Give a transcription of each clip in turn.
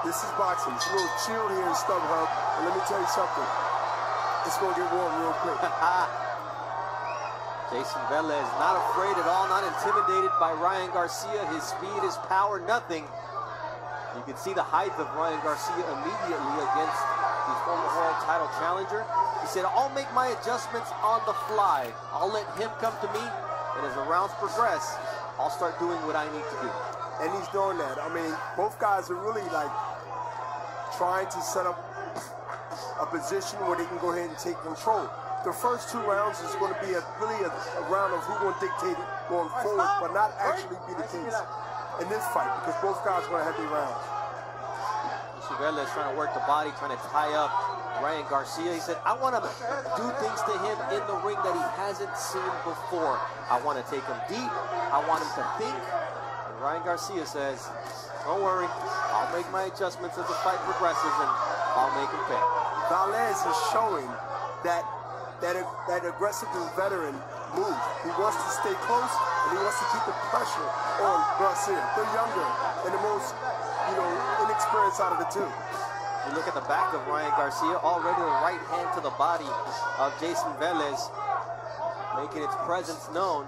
This is boxing. It's a little chilled here in Stub Hub. And let me tell you something. It's going to get warm real quick. Jayson Velaz not afraid at all, not intimidated by Ryan Garcia. His speed, his power, nothing. You can see the height of Ryan Garcia immediately against the former world title challenger. He said, I'll make my adjustments on the fly. I'll let him come to me, and as the rounds progress, I'll start doing what I need to do. And he's doing that. I mean, both guys are really like trying to set up a position where they can go ahead and take control. The first 2 rounds is going to be really a round of who's going to dictate it going forward, but not actually be the case in this fight because both guys are going to have their rounds. Velaz trying to work the body, trying to tie up Ryan Garcia. He said, I want to do things to him in the ring that he hasn't seen before. I want to take him deep. I want him to think. And Ryan Garcia says, don't worry. I'll make my adjustments as the fight progresses, and I'll make him pay. Velaz is showing that aggressive and veteran move. He wants to stay close, and he wants to keep the pressure on Garcia. They're younger and the most, inexperienced out of the two. You look at the back of Ryan Garcia, already the right hand to the body of Jayson Velaz, making its presence known.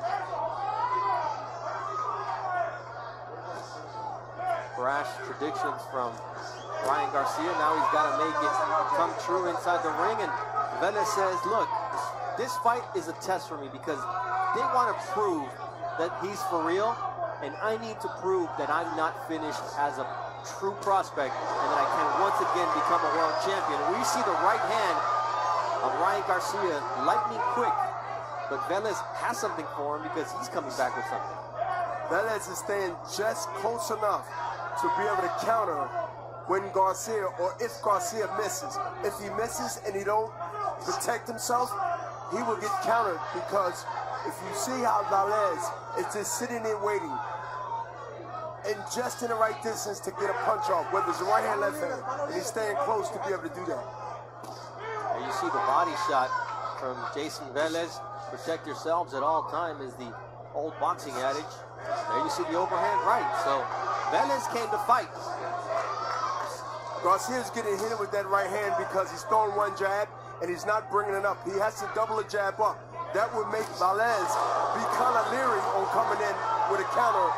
Brash predictions from Ryan Garcia. Now he's got to make it come true inside the ring, and Velaz says, look, this fight is a test for me because they want to prove that he's for real, and I need to prove that I'm not finished as a true prospect and that I can once again become a world champion. And we see the right hand of Ryan Garcia lightning quick, but Velaz has something for him because he's coming back with something. Velaz is staying just close enough to be able to counter when Garcia, or if Garcia misses. If he misses and he don't protect himself, he will get countered because if you see how Velaz is just sitting there waiting and just in the right distance to get a punch off, whether it's the right hand, left hand, and he's staying close to be able to do that. There you see the body shot from Jayson Velaz. Protect yourselves at all time is the old boxing adage. There you see the overhand right. So Velaz came to fight. Garcia's getting hit with that right hand because he's throwing one jab and he's not bringing it up. He has to double a jab up. That would make Velaz be kind of leery on coming in with a counter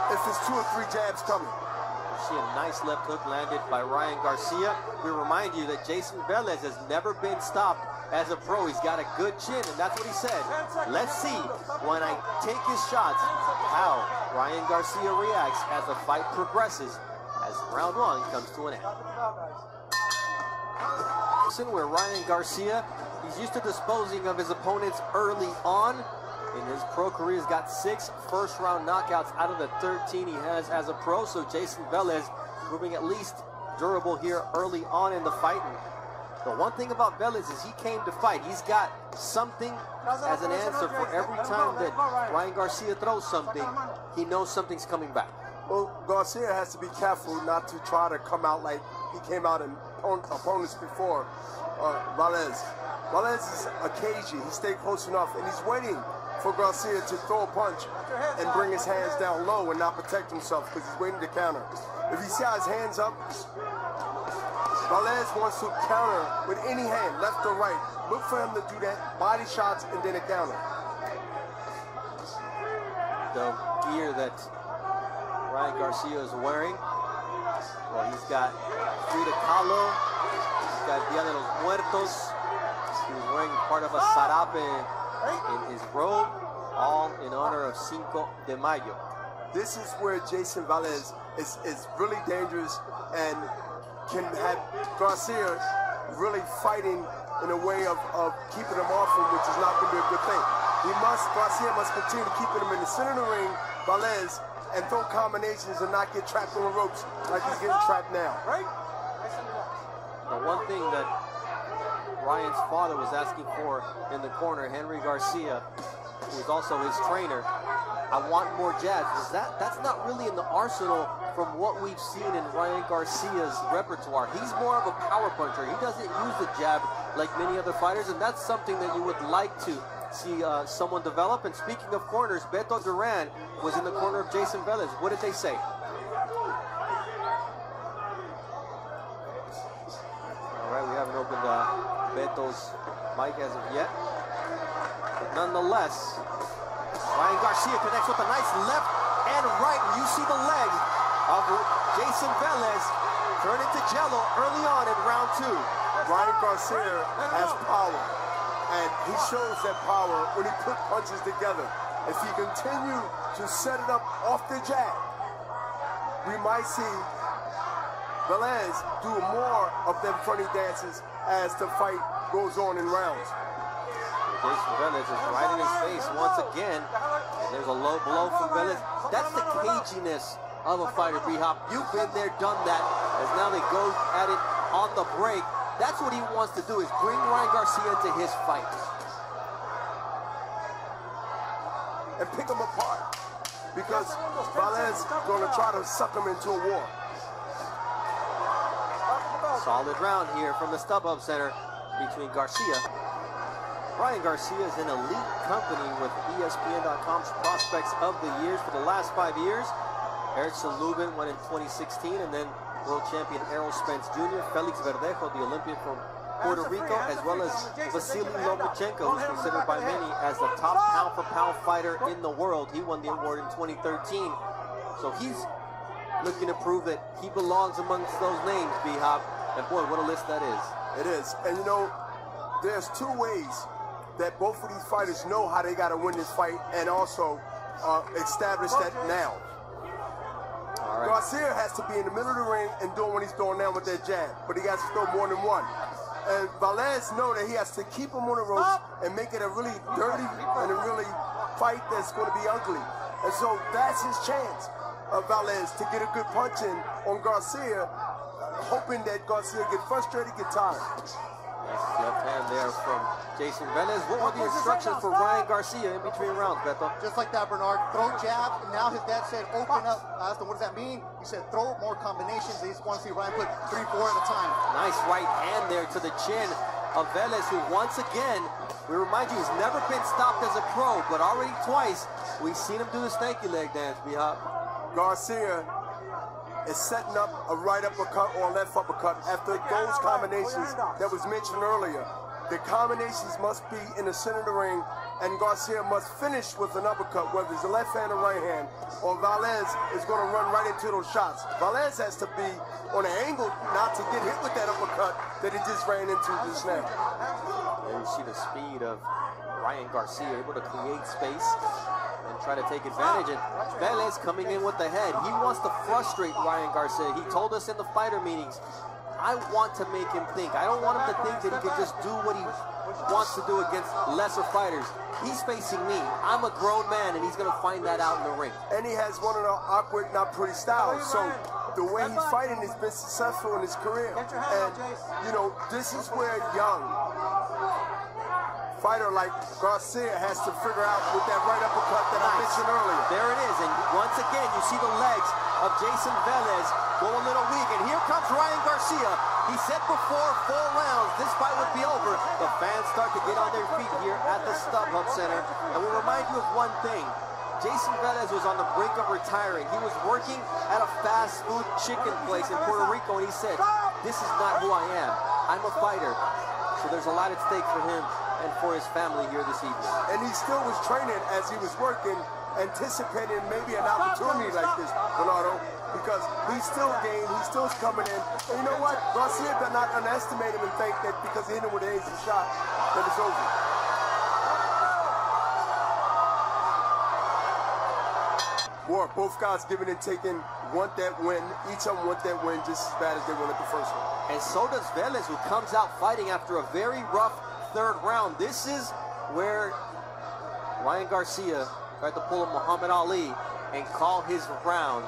if there's 2 or 3 jabs coming. You see a nice left hook landed by Ryan Garcia. We remind you that Jayson Velaz has never been stopped as a pro. He's got a good chin, and that's what he said. Let's see, when I take his shots, how Ryan Garcia reacts as the fight progresses, as round 1 comes to an end. Where Ryan Garcia, he's used to disposing of his opponents early on. In his pro career, he's got 6 first-round knockouts out of the 13 he has as a pro. So Jayson Velaz proving at least durable here early on in the fight. And the one thing about Velaz is he came to fight. He's got something as an answer for every time that Ryan Garcia throws something. He knows something's coming back. Well, Garcia has to be careful not to try to come out like he came out in opponents before Velaz. Velaz is a cagey. He stayed close enough, and he's waiting for Garcia to throw a punch and bring his hands down low and not protect himself because he's waiting to counter. If you see how his hands up, Velaz wants to counter with any hand, left or right. Look for him to do that, body shots and then a counter. The gear that Ryan Garcia is wearing, well, he's got Frida Kahlo, he's got Dia de los Muertos, he's wearing part of a sarape in his robe, all in honor of Cinco de Mayo. This is where Jayson Velaz is really dangerous and can have Garcia really fighting in a way of keeping him off him, which is not going to be a good thing. Garcia must continue to keep him in the center of the ring, Velaz, and throw combinations and not get trapped on the ropes like he's getting trapped now. The one thing that Ryan's father was asking for in the corner, Henry Garcia, who was also his trainer, I want more jabs. That's not really in the arsenal from what we've seen in Ryan Garcia's repertoire. He's more of a power puncher. He doesn't use the jab like many other fighters, and that's something that you would like to see someone develop. And speaking of corners, Beto Duran was in the corner of Jayson Velaz. What did they say? Beto's mic as of yet. But nonetheless, Ryan Garcia connects with a nice left and right. And you see the leg of Jayson Velaz turn into jello early on in round 2. Ryan Garcia has power, and he shows that power when he puts punches together. If he continue to set it up off the jab, we might see Velaz do more of them funny dances as the fight goes on in rounds. Jayson Velaz is right in his face once again. And there's a low blow from Velaz. That's the caginess of a fighter, B-Hop. You've been there, done that, as now they go at it on the break. That's what he wants to do, is bring Ryan Garcia into his fight. And pick him apart, because Velaz is going to try to suck him into a war. Solid round here from the Stub Hub Center between Garcia. Ryan Garcia is in elite company with ESPN.com's Prospects of the Years for the last 5 years. Erickson Lubin won in 2016, and then world champion Errol Spence Jr., Felix Verdejo, the Olympian from Puerto Rico, as well as Vasily Lomachenko, who's considered by many as the top pound-for-pound fighter in the world. He won the award in 2013. So he's looking to prove that he belongs amongst those names, B-Hop. And boy, what a list that is. It is. And you know, there's 2 ways that both of these fighters know how they got to win this fight, and also establish that now. All right. Garcia has to be in the middle of the ring and doing what he's doing now with that jab, but he has to throw more than one. And Velaz know that he has to keep him on the ropes and make it a really dirty and a really fight that's going to be ugly. And so that's his chance of Velaz to get a good punch in on Garcia, hoping that Garcia get frustrated, get tired. Nice left hand there from Jayson Velaz. What were the instructions for Ryan Garcia in between rounds, Beto? Just like that, Bernard. Throw jab. And now his dad said open up. I asked him, what does that mean? He said throw more combinations. He just wants to see Ryan put 3, 4 at a time. Nice right hand there to the chin of Velaz, who once again, we remind you, he's never been stopped as a pro, but already twice we've seen him do the stanky leg dance, B-Hop. Garcia is setting up a right uppercut or a left uppercut after those combinations that was mentioned earlier. The combinations must be in the center of the ring, and Garcia must finish with an uppercut, whether it's a left hand or right hand, or Velaz is going to run right into those shots. Velaz has to be on an angle not to get hit with that uppercut that he just ran into just now. There you see the speed of Ryan Garcia, able to create space and try to take advantage. And Velaz coming in with the head. He wants to frustrate Ryan Garcia. He told us in the fighter meetings, I want to make him think. I don't want him to think that he can just do what he wants to do against lesser fighters. He's facing me. I'm a grown man, and he's going to find that out in the ring. And he has one of the awkward, not pretty styles. So the way he's fighting has been successful in his career. And, you know, this is where young fighter like Garcia has to figure out with that right uppercut that I mentioned earlier. There it is, and once again, you see the legs of Jayson Velaz go a little weak, and here comes Ryan Garcia. He said before 4 rounds, this fight would be over. The fans start to get on their feet here at the Stub Hub Center, and we remind you of one thing. Jayson Velaz was on the brink of retiring. He was working at a fast food chicken place in Puerto Rico, and he said, this is not who I am. I'm a fighter. So there's a lot at stake for him and for his family here this evening. And he still was training as he was working, anticipating maybe an opportunity like this, Bernardo, because he's still game, he's still coming in. And you know what? Garcia did not underestimate him and think that because he hit him with an easy shot, that it's over. War, both guys giving and taking, want that win. Each of them want that win just as bad as they wanted the first one. And so does Velaz, who comes out fighting after a very rough 3rd round. This is where Ryan Garcia tried to pull a Muhammad Ali and call his round.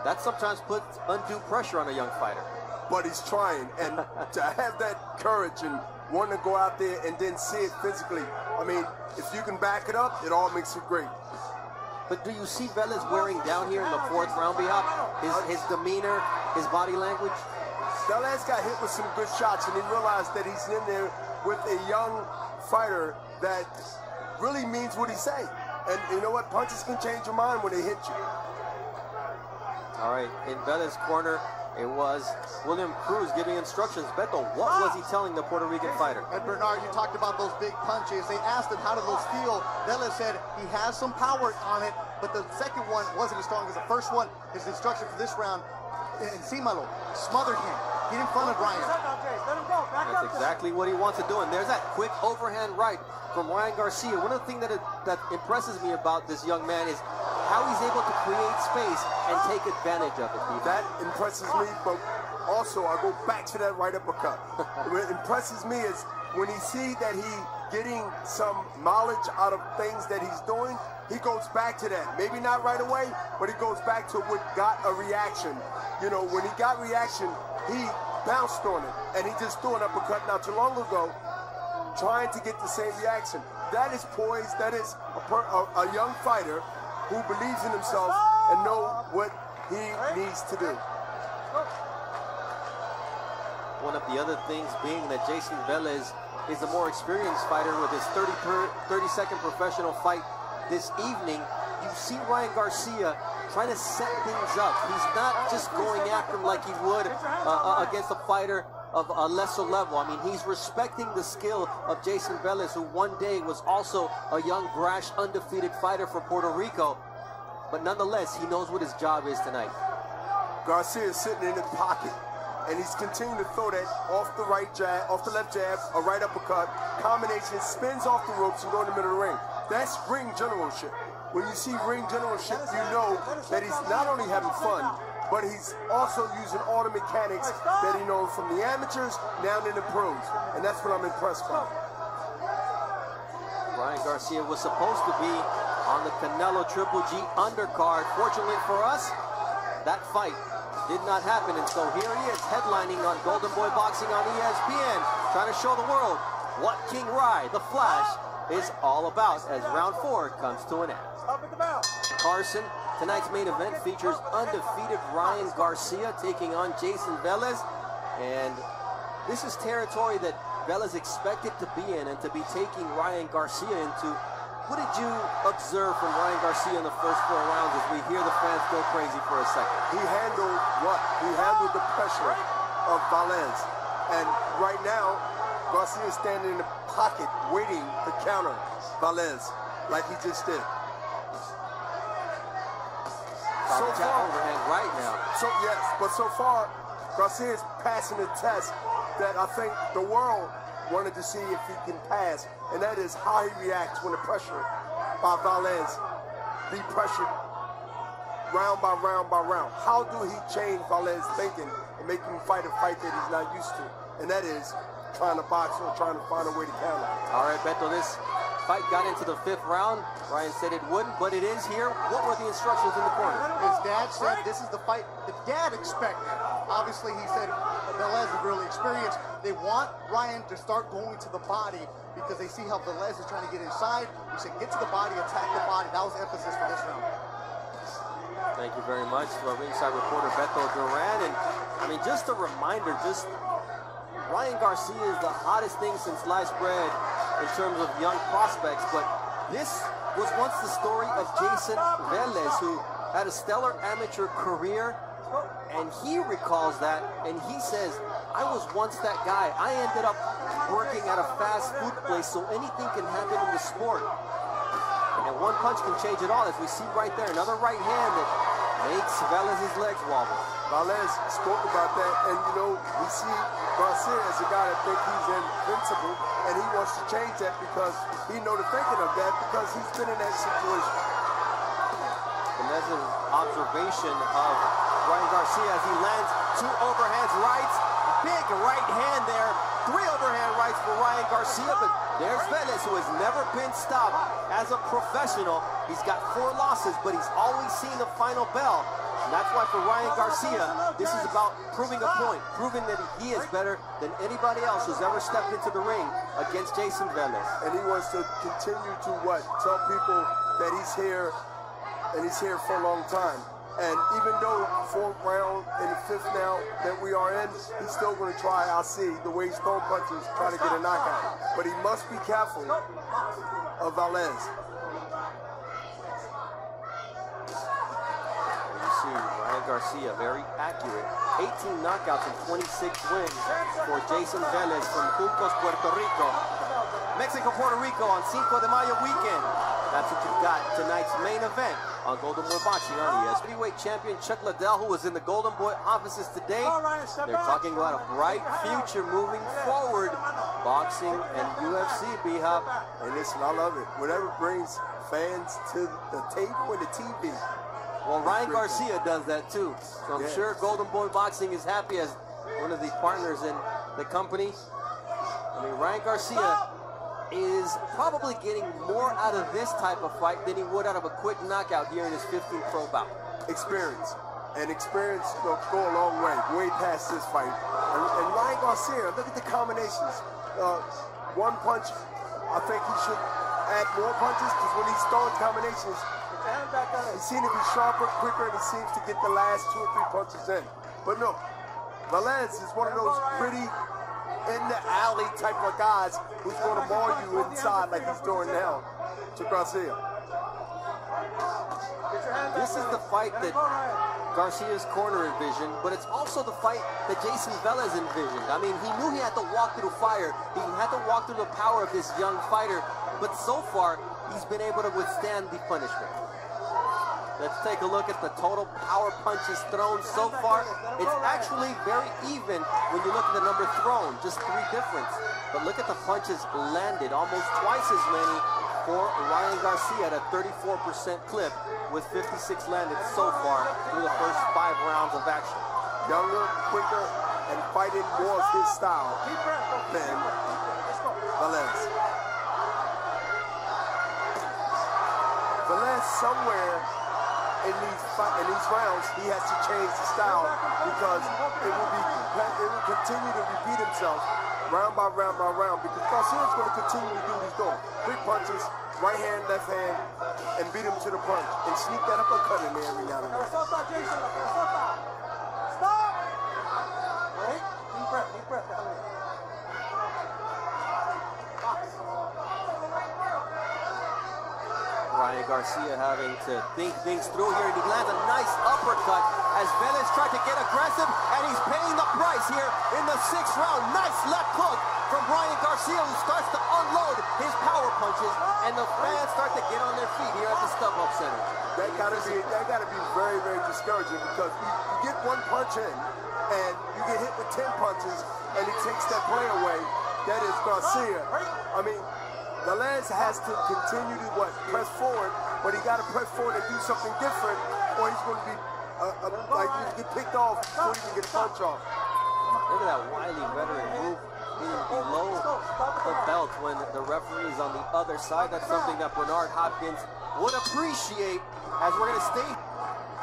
That sometimes puts undue pressure on a young fighter. But he's trying, and to have that courage and want to go out there and then see it physically, I mean, if you can back it up, it all makes it great. But do you see Velaz wearing down here in the 4th round, B-Hop? His demeanor, his body language? Velaz got hit with some good shots, and he realized that he's in there with a young fighter that really means what he say. And you know what? Punches can change your mind when they hit you. All right, in Velaz's corner, It was William Cruz giving instructions. Beto, what was he telling the Puerto Rican fighter? And Bernard, you talked about those big punches. They asked him, how do those feel? Velaz said he has some power on it, but the second one wasn't as strong as the first one. His instruction for this round, encímalo, smother him. Get in front of Ryan. That's exactly what he wants to do. And there's that quick overhand right from Ryan Garcia. One of the things that impresses me about this young man is how he's able to create space and take advantage of it. That impresses me, but also I go back to that right uppercut. What impresses me is when he see that he getting some knowledge out of things that he's doing, he goes back to that. Maybe not right away, but he goes back to what got a reaction. You know, when he got reaction, he bounced on it, and he just threw an uppercut not too long ago, trying to get the same reaction. That is poise. That is a young fighter who believes in himself and know what he needs to do. One of the other things being that Jayson Velaz is the more experienced fighter with his 30-second professional fight this evening. You see Ryan Garcia trying to set things up. He's not just going after him like he would against a fighter of a lesser level. I mean, he's respecting the skill of Jayson Velaz, who one day was also a young, brash, undefeated fighter for Puerto Rico. But nonetheless, he knows what his job is tonight. Garcia is sitting in his pocket, and he's continuing to throw that off the right jab, off the left jab, a right uppercut, combination, spins off the ropes and go in the middle of the ring. That's ring generalship. When you see ring generalship, you know that he's not only having fun, but he's also using all the mechanics that he knows from the amateurs down in the pros. And that's what I'm impressed by. Ryan Garcia was supposed to be on the Canelo Triple G undercard. Fortunately for us, that fight did not happen. And so here he is headlining on Golden Boy Boxing on ESPN, trying to show the world what King Ry, the Flash, is all about as round 4 comes to an end. Carson, tonight's main event features undefeated Ryan Garcia taking on Jayson Velaz. And this is territory that Velaz expected to be in and to be taking Ryan Garcia into. What did you observe from Ryan Garcia in the first 4 rounds as we hear the fans go crazy for a second? He handled what? He handled the pressure of Velaz. And right now, Garcia is standing in the pocket waiting to counter Velaz like he just did. So far, overhand right now. So yes, but so far, Garcia is passing the test that I think the world wanted to see if he can pass, and that is how he reacts when the pressure by Velaz be pressured round by round by round. How do he change Velaz's thinking and make him fight a fight that he's not used to? And that is trying to box or trying to find a way to counter. All right, Beto, this fight got into the 5th round. Ryan said it wouldn't, but it is here. What were the instructions in the corner? His dad said this is the fight the dad expected. Obviously, he said Velaz is really experienced. They want Ryan to start going to the body because they see how Velaz is trying to get inside. He said, get to the body, attack the body. That was the emphasis for this round. Thank you very much to our ringside reporter, Beto Duran. And, I mean, just a reminder, Ryan Garcia is the hottest thing since sliced bread in terms of young prospects, but this was once the story of Jayson Velaz, who had a stellar amateur career, and he recalls that, and he says, I was once that guy. I ended up working at a fast food place, so anything can happen in the sport. And one punch can change it all, as we see right there, another right hand that makes Velaz's legs wobble. Velaz spoke about that, and you know, we see Garcia as a guy that thinks he's invincible, and he wants to change that because he know the thinking of that because he's been in that situation. And that's an observation of Ryan Garcia as he lands 2 overhands rights. Big right hand there. 3 overhand rights for Ryan Garcia, but there's Velaz, who has never been stopped as a professional. He's got 4 losses, but he's always seen the final bell. And that's why for Ryan Garcia, this is about proving a point, proving that he is better than anybody else who's ever stepped into the ring against Jayson Velaz. And he wants to continue to what? Tell people that he's here, and he's here for a long time. And even though 4th round and the 5th now that we are in, he's still going to try, I see, the way he's throwing punches, try to get a knockout. But he must be careful of Velaz. You see Ryan Garcia, very accurate. 18 knockouts and 26 wins for Jayson Velaz from Juncos, Puerto Rico. Mexico-Puerto Rico on Cinco de Mayo weekend. That's what you've got tonight's main event on Golden Boy Boxing on ESPN. Heavyweight champion Chuck Liddell, who was in the Golden Boy offices today. They're talking about a bright future moving forward. Boxing and UFC, B-Hop. And listen, I love it. Whatever brings fans to the table and the TV. Well, Ryan Garcia does that too. So I'm sure Golden Boy Boxing is happy as one of the partners in the company. I mean, Ryan Garcia is probably getting more out of this type of fight than he would out of a quick knockout here in his 15th pro bout. Experience. And experience will go a long way past this fight. And Ryan Garcia, look at the combinations. One punch, I think he should add more punches, because when he's throwing combinations, he seems to be sharper, quicker, and he seems to get the last 2 or 3 punches in. But no, Velaz is one of those pretty in the alley type of guys who's going to maul you inside like he's doing now to Garcia. This is the fight that Garcia's corner envisioned, but it's also the fight that Jayson Velaz envisioned. I mean, he knew he had to walk through fire. He had to walk through the power of this young fighter, but so far, he's been able to withstand the punishment. Let's take a look at the total power punches thrown so far. It's actually very even when you look at the number thrown, just 3 difference. But look at the punches landed, almost twice as many for Ryan Garcia at a 34% clip, with 56 landed so far through the first 5 rounds of action. Younger, quicker, and fighting more of his style than Velaz. Velaz somewhere in these rounds, he has to change the style, because it will continue to repeat himself round by round by round, because Garcia is going to continue to do what he's doing. Quick punches, right hand, left hand, and beat him to the punch, and sneak that uppercut in there every now and then. Stop! Wait, deep breath. Ryan Garcia having to think things through here, and he lands a nice uppercut as Velaz tried to get aggressive, and he's paying the price here in the 6th round. Nice left hook from Ryan Garcia, who starts to unload his power punches, and the fans start to get on their feet here at the Stub Hub Center. That gotta be very, very discouraging, because you get 1 punch in, and you get hit with 10 punches, and he takes that play away. That is Garcia. I mean, Velaz has to continue to press forward, but he got to press forward and do something different, or he's going to be like you get picked off before he can get a punch off. Look at that wily veteran move being below the belt when the referee is on the other side. That's something that Bernard Hopkins would appreciate, as we're going to stay.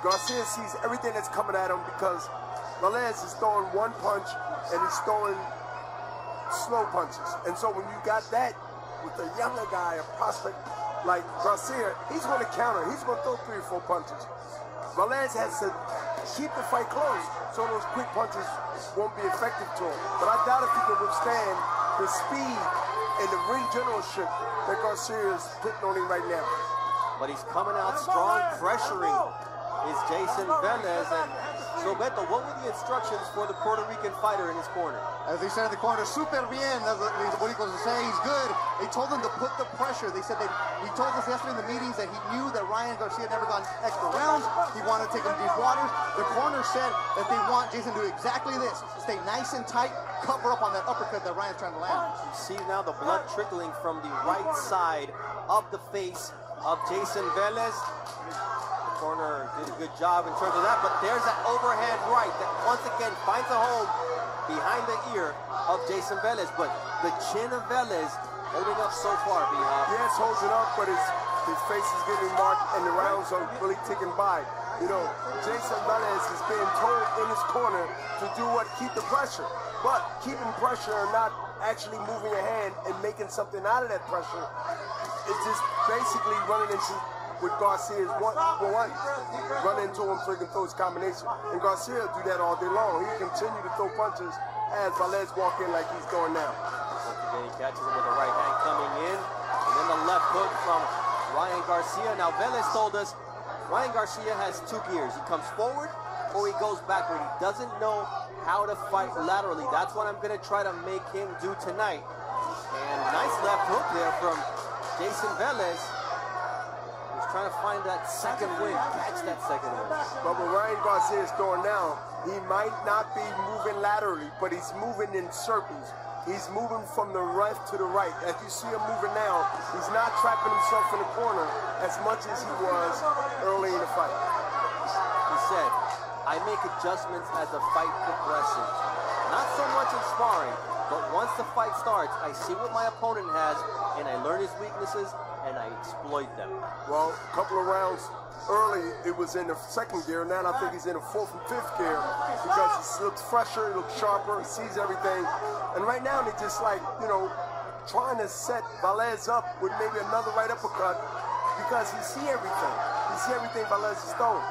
Garcia sees everything that's coming at him, because Velaz is throwing 1 punch and he's throwing slow punches. And so when you got that with a younger guy, a prospect like Garcia, he's going to counter. He's going to throw 3 or 4 punches. Velaz has to keep the fight close, so those quick punches won't be effective to him. But I doubt if he can withstand the speed and the ring generalship that Garcia is putting on him right now. But he's coming out strong, pressuring is Jayson Velaz. And so, Beto, what were the instructions for the Puerto Rican fighter in his corner? As they said in the corner, super bien. That's what the Boricuas are saying. He's good. They told him to put the pressure. They said that he told us yesterday in the meetings that he knew that Ryan Garcia had never gone extra rounds. He wanted to take him deep waters. The corner said that they want Jayson to do exactly this. Stay nice and tight, cover up on that uppercut that Ryan's trying to land. You see now the blood trickling from the right side of the face of Jayson Velaz. The corner did a good job in terms of that, but there's that overhand right that once again finds a home behind the ear of Jayson Velaz. But the chin of Velaz holding up so far, B-Hop. Yes, holds it up, but his face is getting marked and the rounds are really ticking by. You know, Jayson Velaz is being told in his corner to do what? Keep the pressure. But keeping pressure and not actually moving a hand and making something out of that pressure is just basically running into what Garcia's run into him so he can throw his combination. And Garcia will do that all day long. He'll continue to throw punches as Velaz walk in like he's doing now. Once again, he catches him with the right hand coming in. And then the left hook from Ryan Garcia. Now, Velaz told us Ryan Garcia has 2 gears. He comes forward or he goes backward. He doesn't know how to fight laterally. That's what I'm going to try to make him do tonight. And nice left hook there from Jayson Velaz. He's trying to find that second win, catch that second win. But what Ryan Garcia is throwing now, he might not be moving laterally, but he's moving in circles. He's moving from the left to the right. As you see him moving now, he's not trapping himself in the corner as much as he was early in the fight. He said, I make adjustments as the fight progresses. Not so much in sparring, but once the fight starts, I see what my opponent has, and I learn his weaknesses, and I exploit them. Well, a couple of rounds early, it was in the second gear. Now I think he's in the fourth and fifth gear because he looks fresher, he looks sharper, he sees everything. And right now, they're just like, you know, trying to set Velaz up with maybe another right uppercut because he see everything. He see everything Velaz is throwing.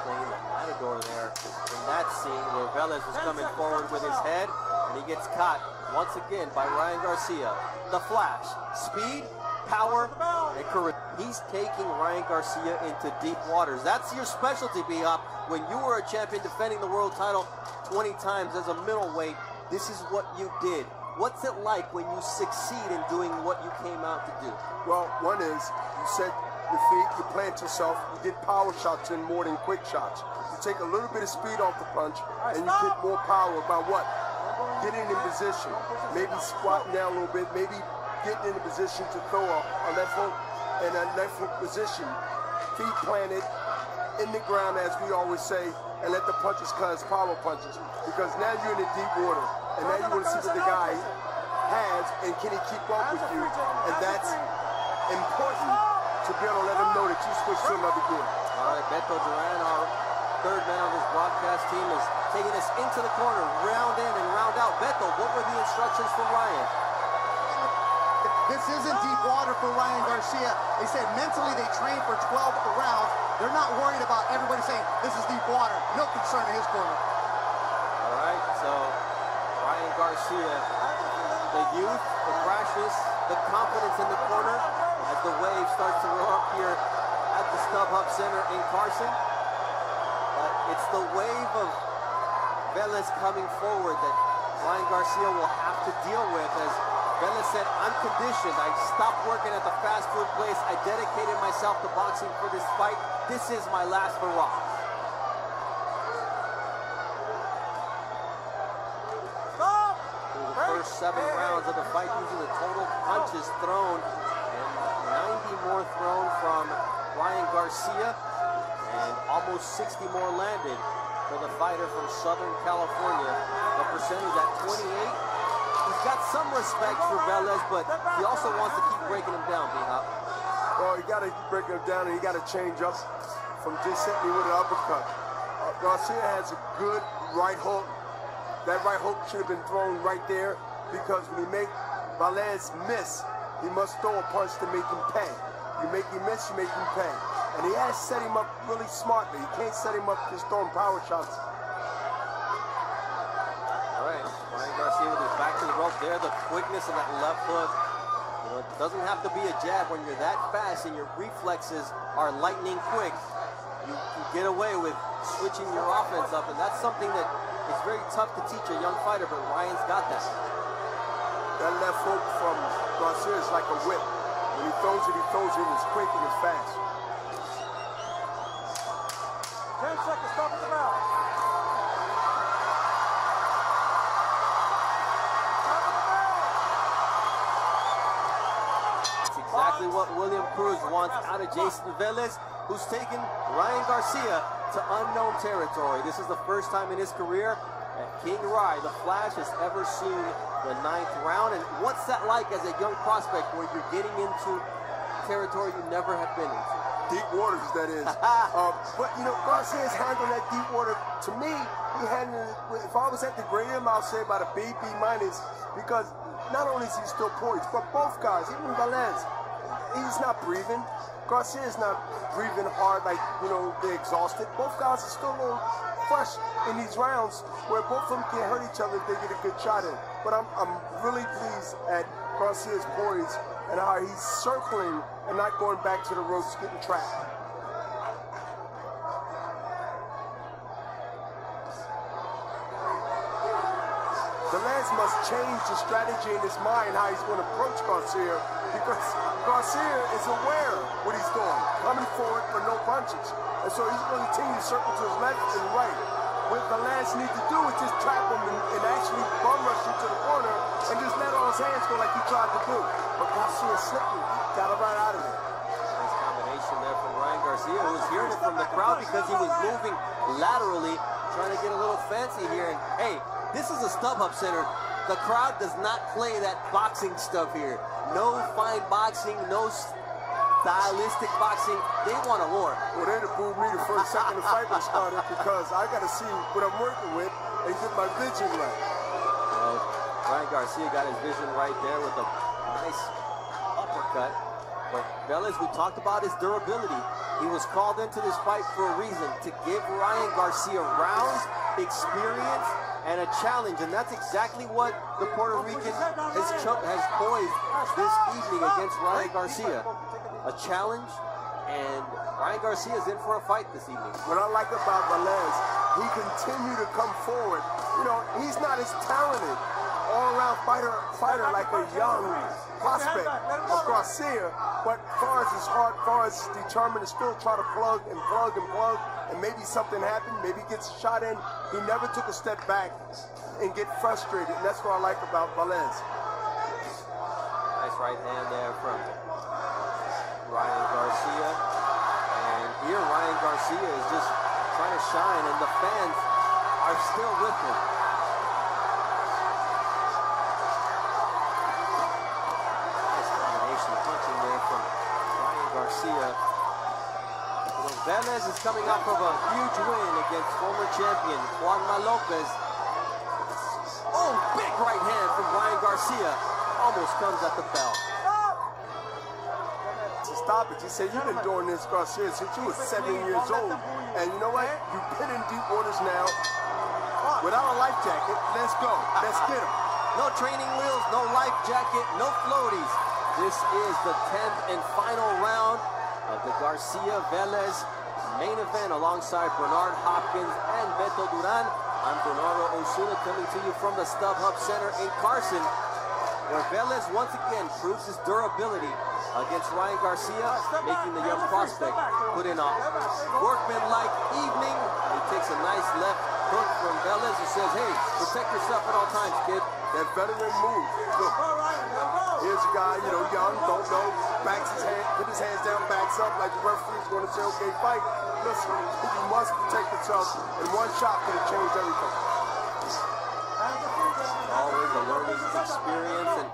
Playing the matador there in that scene where Velaz was coming forward with his head, and he gets caught once again by Ryan Garcia. The flash, speed, power, and charisma. He's taking Ryan Garcia into deep waters. That's your specialty, B-Hop. When you were a champion defending the world title 20 times as a middleweight, this is what you did. What's it like when you succeed in doing what you came out to do? Well, one is, you set your feet, you plant yourself, you get power shots in more than quick shots. You take a little bit of speed off the punch, and you get more power by what? Getting in position, maybe squatting down a little bit, maybe getting in a position to throw a left hook in a left hook position, feet planted in the ground, as we always say, and let the punches come as power punches. Because now you're in the deep water, and now you want to see what the guy has, and can he keep up with you? And that's important to be able to let him know that you switch to another gear. All right, Beto Duran, our third man on this broadcast team, is taking us into the corner, round in and round out. Beto, what were the instructions for Ryan? This isn't deep water for Ryan Garcia. They said mentally they train for 12 rounds. They're not worried about everybody saying this is deep water. No concern in his corner. All right, so Ryan Garcia, the youth, the freshness, the confidence in the corner as the wave starts to roll up here at the Stub Hub Center in Carson. But it's the wave of Velaz coming forward that Ryan Garcia will have to deal with. As Velaz said, I'm conditioned. I stopped working at the fast food place. I dedicated myself to boxing for this fight. This is my last hurrah. Through the first 7 rounds of the fight, these are the total punches thrown, and 90 more thrown from Ryan Garcia, and almost 60 more landed for the fighter from Southern California. The percentage at 28. He's got some respect for Velaz, but he also wants to keep breaking him down, B-Hop. Well, you got to keep breaking him down, and you got to change up from just hitting me with an uppercut. Garcia has a good right hook. That right hook should have been thrown right there, because when you make Velaz miss, he must throw a punch to make him pay. You make him miss, you make him pay. And he has set him up really smartly. You can't set him up just throwing power shots. All right, Ryan Garcia with his back to the rope there. The quickness of that left hook. You know, it doesn't have to be a jab. When you're that fast and your reflexes are lightning quick, you can get away with switching your offense up. And that's something that is very tough to teach a young fighter, but Ryan's got that. That left hook from Garcia is like a whip. When he throws it as quick and as fast. 10 seconds, stop at the bell. That's exactly what William Cruz wants out of Jayson Velaz, who's taken Ryan Garcia to unknown territory. This is the first time in his career that King Rai, the Flash, has ever seen the 9th round. And what's that like as a young prospect where you're getting into territory you never have been into? Deep waters, that is. But, you know, Garcia's handled that deep water. To me, he handled it, if I was at the grade him, I'll say about a B, B minus, because not only is he still poised, but both guys, even Velaz, he's not breathing. Garcia's not breathing hard like, you know, they're exhausted. Both guys are still a little fresh in these rounds where both of them can hurt each other if they get a good shot in. But I'm really pleased at Garcia's poise and how he's circling and not going back to the ropes, getting trapped. Velaz must change the strategy in his mind how he's going to approach Garcia, because Garcia is aware what he's doing, coming forward for no punches. And so he's going to continue to circle to his left and right. What Velaz needs to do is just trap him and actually bum rush him to the corner and just let all his hands go like he tried to do. But Garcia slipped him. Got him right out of there. Nice combination there from Ryan Garcia, who was hearing it from the crowd because he was moving laterally, trying to get a little fancy here. And hey, this is a Stub Hub Center. The crowd does not play that boxing stuff here. No fine boxing, no stylistic boxing. They want a war. Well, they'd have booed me the first second the fight was started, because I got to see what I'm working with and get my vision right. Well, Ryan Garcia got his vision right there with a nice uppercut. But Velaz, we talked about his durability. He was called into this fight for a reason, to give Ryan Garcia rounds, experience, and a challenge, and that's exactly what the Puerto Rican has poised this evening against Ryan Garcia. A challenge, and Ryan Garcia is in for a fight this evening. What I like about Velaz, he continued to come forward. You know, he's not as talented, all-around fighter like a young prospect of Garcia, but as far as his heart, as far as his determined to still try to plug, and maybe something happened, maybe he gets a shot in. He never took a step back and get frustrated, and that's what I like about Velaz. Nice right hand there from Ryan Garcia. And here Ryan Garcia is just trying to shine, and the fans are still with him. Nice combination punching there from Ryan Garcia. Velaz is coming off of a huge win against former champion Juanma Lopez. Oh, big right hand from Ryan Garcia. Almost comes at the bell. To stop it, he said, you've been doing this, Garcia, since you were 7 years old. And you know what? You've been in deep waters now. Without a life jacket, let's go. Let's get him. No training wheels, no life jacket, no floaties. This is the 10th and final round of the Garcia-Velaz main event alongside Bernard Hopkins and Beto Duran. I'm Bernardo Osuna coming to you from the Stub Hub Center in Carson, where Velaz once again proves his durability against Ryan Garcia, making the young prospect put in a workman-like evening. He takes a nice left hook from Velaz who says, hey, protect yourself at all times, kid. That veteran move. Look, here's a guy, you know, young, don't know, backs his hand, put his hands down, backs up like the referee's going to say, okay, fight. Listen, you must protect yourself, and one shot could have changed everything. Always a learning experience, and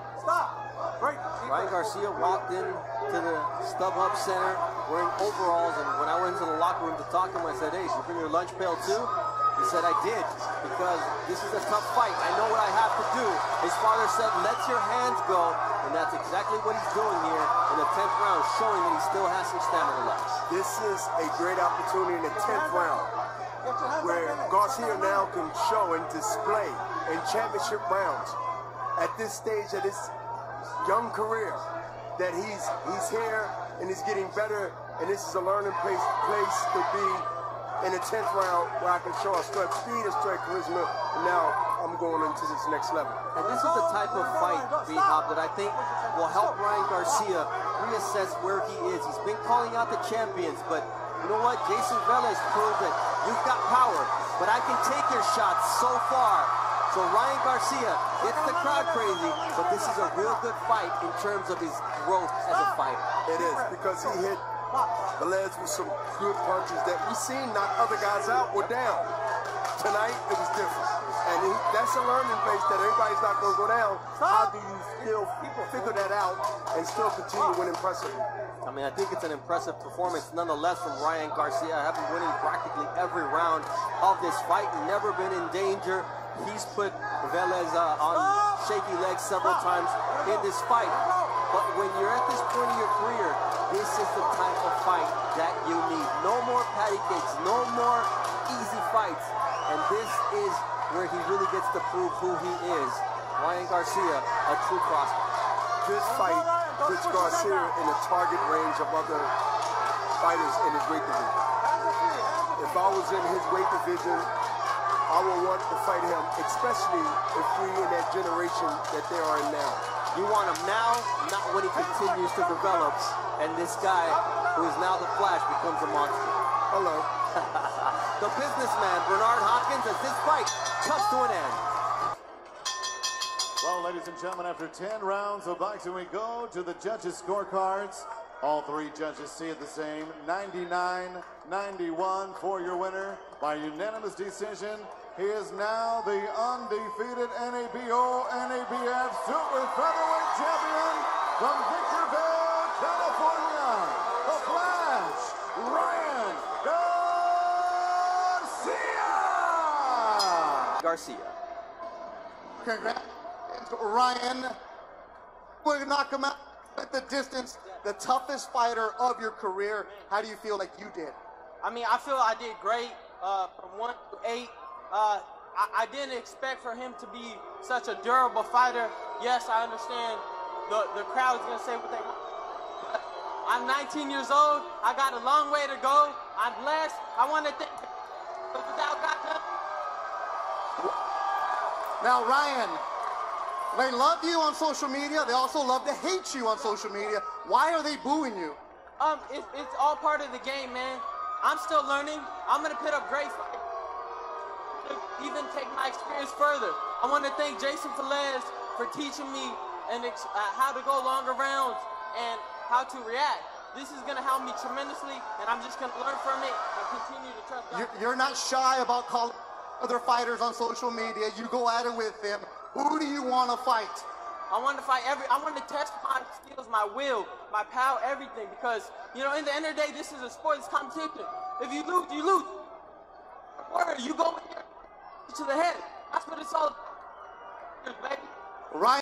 Ryan Garcia walked in to the Stub Hub Center wearing overalls, and when I went into the locker room to talk to him, I said, hey, did you bring your lunch pail too? He said, I did, because this is a tough fight. I know what I have to do. His father said, let your hands go, and that's exactly what he's doing here in the 10th round, showing that he still has some stamina left. This is a great opportunity in the 10th round, where Garcia now can show and display in championship rounds at this stage of his young career that he's here and he's getting better, and this is a learning place to be in the 10th round, where I can show a strength, speed, a strength, charisma, and now I'm going into this next level. And this is the type of fight, B-Hop, that I think will help Ryan Garcia reassess where he is. He's been calling out the champions, but you know what? Jayson Velaz proved that you've got power, but I can take your shots so far. So Ryan Garcia gets the crowd crazy, but this is a real good fight in terms of his growth as a fighter. It is, because he hit Velaz with some good punches that we've seen knock other guys out or down. Tonight, it was different. And that's a learning place that everybody's not going to go down. How do you still figure that out and still continue to win impressively? I mean, I think it's an impressive performance nonetheless from Ryan Garcia, having winning practically every round of this fight, never been in danger. He's put Velaz on shaky legs several times in this fight. But when you're at this point of your career, this is the type of fight that you need. No more patty cakes, no more easy fights. And this is where he really gets to prove who he is. Ryan Garcia, a true prospect. This fight puts Garcia in the target range of other fighters in his weight division. If I was in his weight division, I would want to fight him, especially if we're in that generation that they are in now. You want him now, not when he continues to develop, and this guy, who is now the Flash, becomes a monster. Hello. The businessman, Bernard Hopkins, as this fight comes to an end. Well, ladies and gentlemen, after 10 rounds of boxing, we go to the judges' scorecards. All three judges see it the same. 99-91 for your winner by unanimous decision. He is now the undefeated NABO, NABF Super Featherweight Champion from Victorville, California, the Flash, Ryan Garcia. Congrats, Ryan. We're knock him out at the distance. The toughest fighter of your career. How do you feel like you did? I mean, I feel I did great from 1 to 8. I didn't expect for him to be such a durable fighter. Yes, I understand the crowd is going to say what they want. I'm 19 years old. I got a long way to go. I'm blessed. I want to thank you. But without God. Now, Ryan, they love you on social media. They also love to hate you on social media. Why are they booing you? It's all part of the game, man. I'm still learning. I'm going to put up great fights. Even take my experience further. I want to thank Jayson Velaz for teaching me how to go longer rounds and how to react. This is going to help me tremendously, and I'm just going to learn from it and continue to trust God. You're not shy about calling other fighters on social media. You go at it with them. Who do you want to fight? I want to fight I want to test my skills, my will, my power, everything. Because, you know, in the end of the day, this is a sport, it's competition. If you lose, you lose. Word, you go in there to the head. That's what it's all about, baby. Ryan.